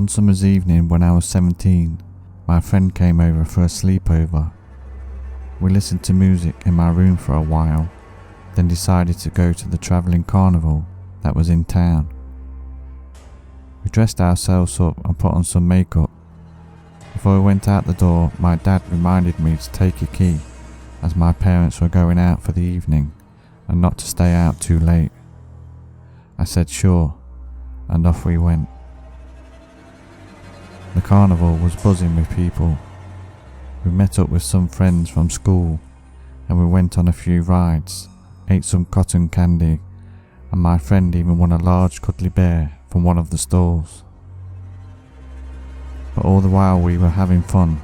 One summer's evening when I was 17, my friend came over for a sleepover. We listened to music in my room for a while, then decided to go to the travelling carnival that was in town. We dressed ourselves up and put on some makeup. Before we went out the door, my dad reminded me to take a key, as my parents were going out for the evening and not to stay out too late. I said sure, and off we went. The carnival was buzzing with people. We met up with some friends from school and we went on a few rides, ate some cotton candy, and my friend even won a large cuddly bear from one of the stalls. But all the while we were having fun,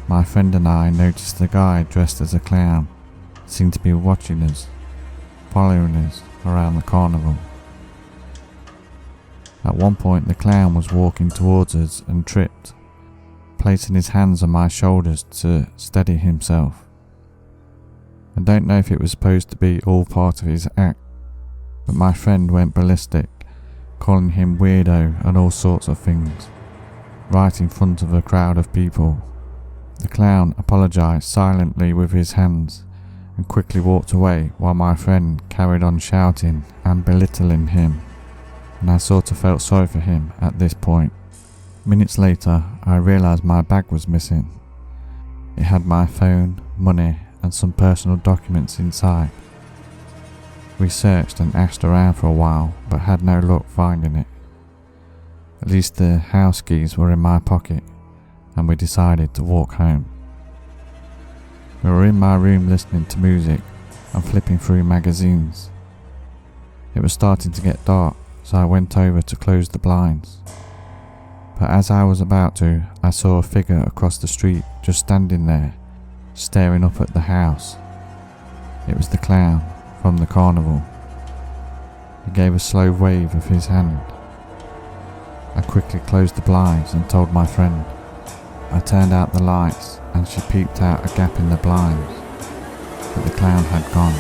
my friend and I noticed a guy dressed as a clown seemed to be watching us, following us around the carnival. At one point the clown was walking towards us and tripped, placing his hands on my shoulders to steady himself. I don't know if it was supposed to be all part of his act, but my friend went ballistic, calling him weirdo and all sorts of things, right in front of a crowd of people. The clown apologised silently with his hands and quickly walked away while my friend carried on shouting and belittling him, and I sort of felt sorry for him at this point. Minutes later, I realised my bag was missing. It had my phone, money and some personal documents inside. We searched and asked around for a while but had no luck finding it. At least the house keys were in my pocket and we decided to walk home. We were in my room listening to music and flipping through magazines. It was starting to get dark, so I went over to close the blinds. But as I was about to, I saw a figure across the street just standing there, staring up at the house. It was the clown from the carnival. He gave a slow wave of his hand. I quickly closed the blinds and told my friend. I turned out the lights and she peeped out a gap in the blinds, but the clown had gone.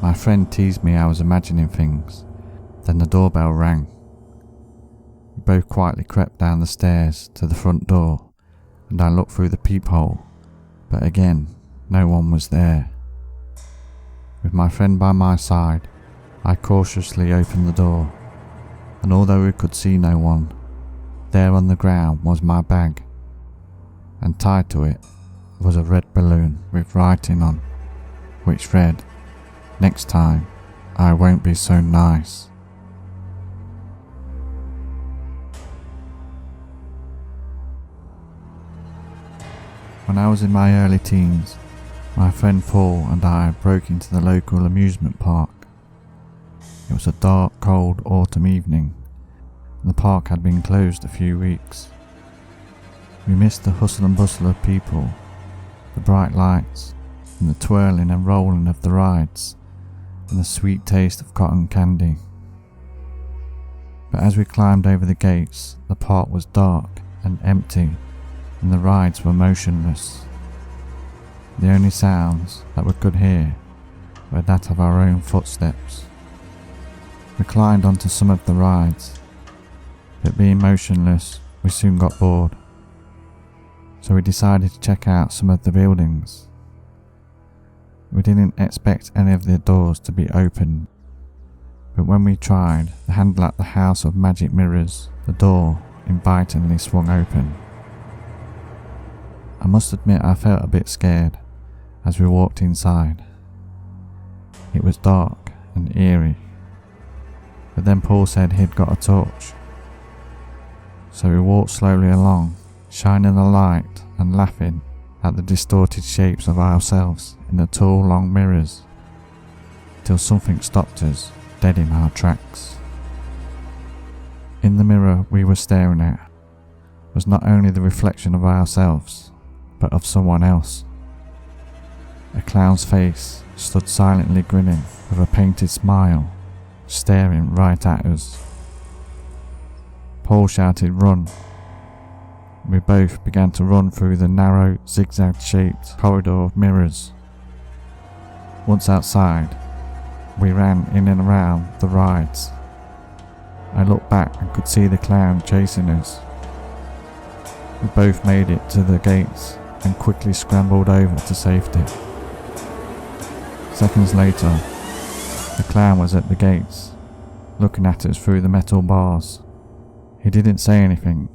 My friend teased me I was imagining things. Then the doorbell rang. We both quietly crept down the stairs to the front door and I looked through the peephole, but again, no one was there. With my friend by my side, I cautiously opened the door, and although we could see no one, there on the ground was my bag, and tied to it was a red balloon with writing on, which read, "Next time, I won't be so nice." When I was in my early teens, my friend Paul and I broke into the local amusement park. It was a dark, cold autumn evening, and the park had been closed a few weeks. We missed the hustle and bustle of people, the bright lights, and the twirling and rolling of the rides, and the sweet taste of cotton candy. But as we climbed over the gates, the park was dark and empty, and the rides were motionless. The only sounds that we could hear were that of our own footsteps. We climbed onto some of the rides, but being motionless, we soon got bored. So we decided to check out some of the buildings. We didn't expect any of the doors to be open, but when we tried the handle at the House of Magic Mirrors, the door invitingly swung open. I must admit I felt a bit scared as we walked inside. It was dark and eerie, but then Paul said he'd got a torch. So we walked slowly along, shining a light and laughing at the distorted shapes of ourselves in the tall long mirrors, till something stopped us dead in our tracks. In the mirror we were staring at was not only the reflection of ourselves, but of someone else. A clown's face stood silently grinning with a painted smile, staring right at us. Paul shouted, "Run!" We both began to run through the narrow, zigzag-shaped corridor of mirrors. Once outside, we ran in and around the rides. I looked back and could see the clown chasing us. We both made it to the gates and quickly scrambled over to safety. Seconds later, the clown was at the gates, looking at us through the metal bars. He didn't say anything,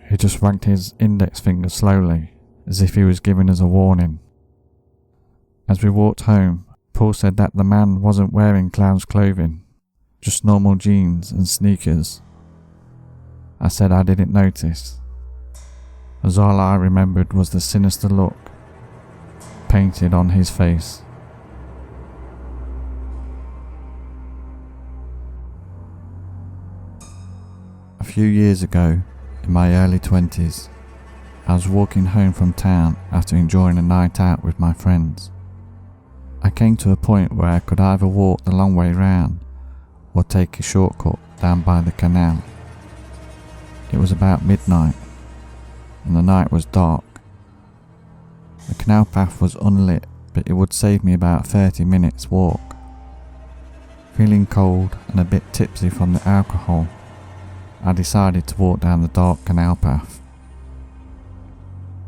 he just wagged his index finger slowly, as if he was giving us a warning. As we walked home, Paul said that the man wasn't wearing clown's clothing, just normal jeans and sneakers. I said I didn't notice, as all I remembered was the sinister look painted on his face. A few years ago, in my early 20s, I was walking home from town after enjoying a night out with my friends. I came to a point where I could either walk the long way round or take a shortcut down by the canal. It was about midnight, and the night was dark. The canal path was unlit, but it would save me about 30 minutes walk. Feeling cold and a bit tipsy from the alcohol, I decided to walk down the dark canal path.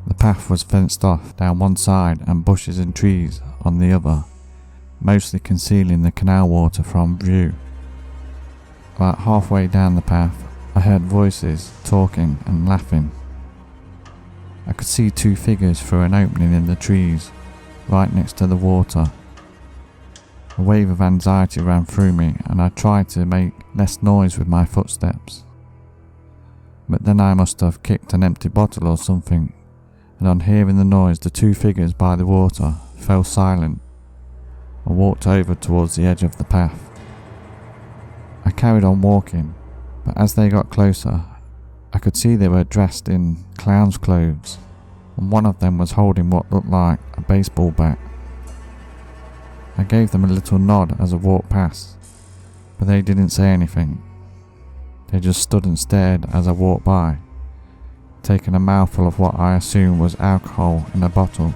The path was fenced off down one side and bushes and trees on the other, mostly concealing the canal water from view. About halfway down the path, I heard voices talking and laughing. I could see two figures through an opening in the trees, right next to the water. A wave of anxiety ran through me and I tried to make less noise with my footsteps. But then I must have kicked an empty bottle or something, and on hearing the noise the two figures by the water fell silent and walked over towards the edge of the path. I carried on walking, but as they got closer, I could see they were dressed in clown's clothes, and one of them was holding what looked like a baseball bat. I gave them a little nod as I walked past, but they didn't say anything. They just stood and stared as I walked by, taking a mouthful of what I assumed was alcohol in a bottle.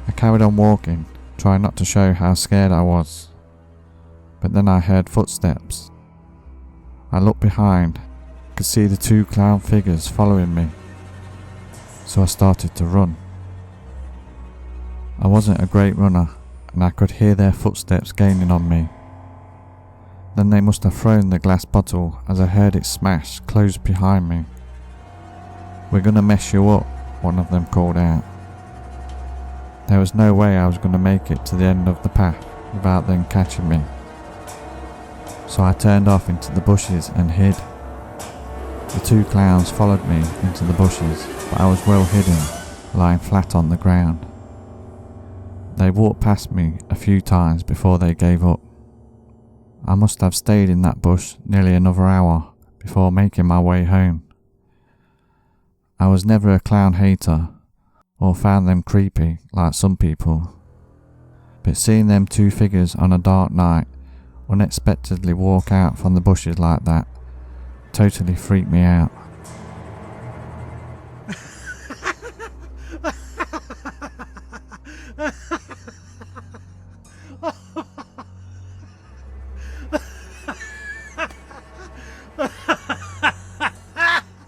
I carried on walking, trying not to show how scared I was. But then I heard footsteps. I looked behind, could see the two clown figures following me, so I started to run. I wasn't a great runner, and I could hear their footsteps gaining on me. Then they must have thrown the glass bottle as I heard it smash close behind me. "We're gonna mess you up," one of them called out. There was no way I was gonna make it to the end of the path without them catching me. So I turned off into the bushes and hid. The two clowns followed me into the bushes, but I was well hidden, lying flat on the ground. They walked past me a few times before they gave up. I must have stayed in that bush nearly another hour before making my way home. I was never a clown hater, or found them creepy like some people, but seeing them two figures on a dark night unexpectedly walk out from the bushes like that totally freaked me out.